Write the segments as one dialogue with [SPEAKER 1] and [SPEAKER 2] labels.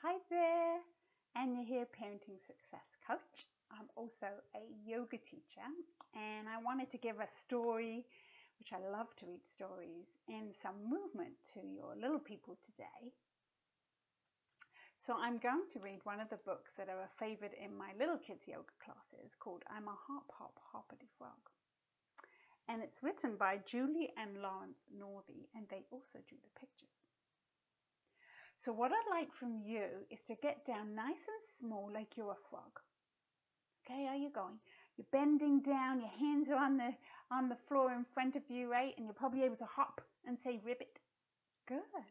[SPEAKER 1] Hi there, Anja here, Parenting Success Coach. I'm also a yoga teacher, and I wanted to give a story, which I love to read stories, and some movement to your little people today. So I'm going to read one of the books that are a favorite in my little kids yoga classes called I'm a Hop Hop Hoppity Frog. And it's written by Julie and Lawrence Northey, and they also do the pictures. So what I'd like from you is to get down nice and small like you're a frog. Okay, are you going? You're bending down, your hands are on the floor in front of you, right? And you're probably able to hop and say ribbit. Good.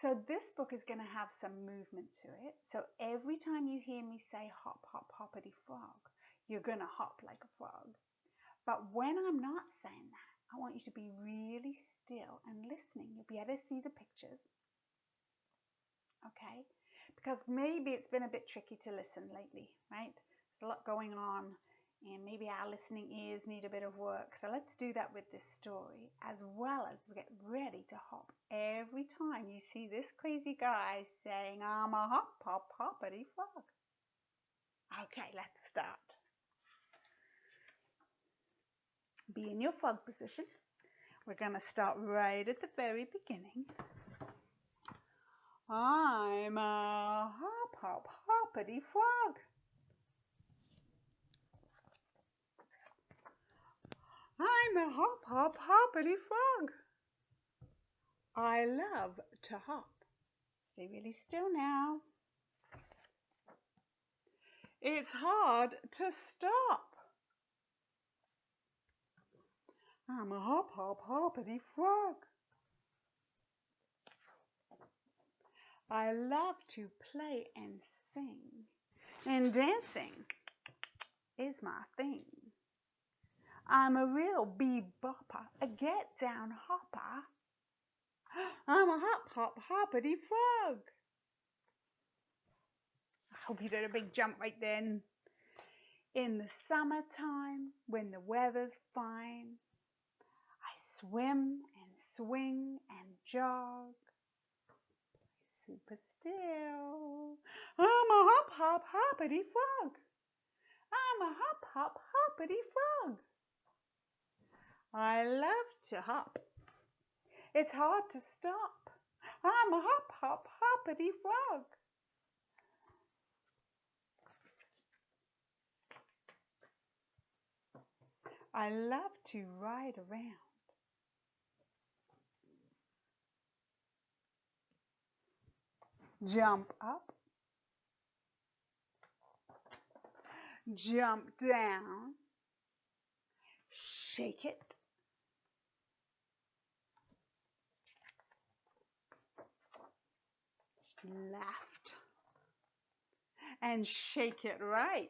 [SPEAKER 1] So this book is going to have some movement to it. So every time you hear me say hop, hop, hoppity frog, you're going to hop like a frog. But when I'm not saying that, I want you to be really still and listening. You'll be able to see the pictures. Okay, because maybe it's been a bit tricky to listen lately, right? There's a lot going on and maybe our listening ears need a bit of work. So let's do that with this story, as well as we get ready to hop every time you see this crazy guy saying, I'm a hop, hop, hoppity frog. Okay, let's start. Be in your frog position. We're going to start right at the very beginning. I'm a hop, hop, hoppity frog. I'm a hop, hop, hoppity frog. I love to hop. Stay really still now. It's hard to stop. I'm a hop, hop, hoppity frog. I love to play and sing, and dancing is my thing. I'm a real bebopper, a get down hopper. I'm a hop, hop, hoppity frog. I hope you did a big jump right then. In the summertime, when the weather's fine, I swim and swing and jog. Super still. I'm a hop, hop, hoppity frog. I'm a hop, hop, hoppity frog. I love to hop. It's hard to stop. I'm a hop, hop, hoppity frog. I love to ride around. Jump up. Jump down. Shake it. Left. And shake it right.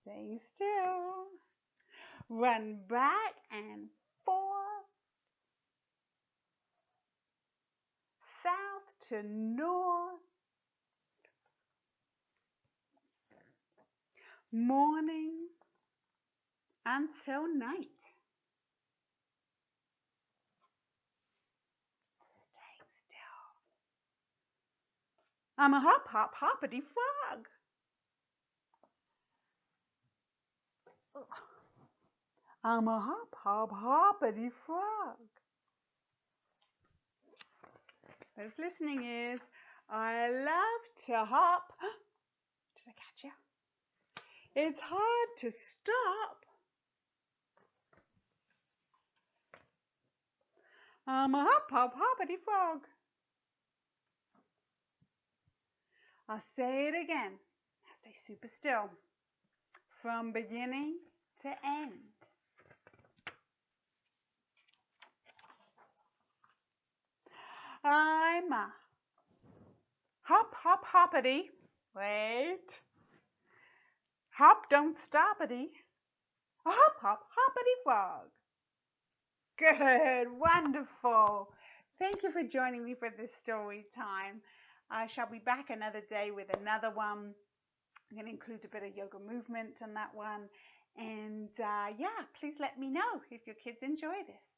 [SPEAKER 1] Stay still. Run back and forth. South to north. Morning until night. Stay still. I'm a hop, hop, hoppity frog. I'm a hop, hop, hoppity frog. Those listening is, I love to hop. Did I catch you? It's hard to stop. I'm a hop, hop, hoppity frog. I'll say it again. Now stay super still. From beginning to end. I'm a hop, hop, hoppity. Wait. Hop, don't stopity. A hop, hop, hoppity frog. Good, wonderful. Thank you for joining me for this story time. I shall be back another day with another one. I'm going to include a bit of yoga movement on that one. And yeah, please let me know if your kids enjoy this.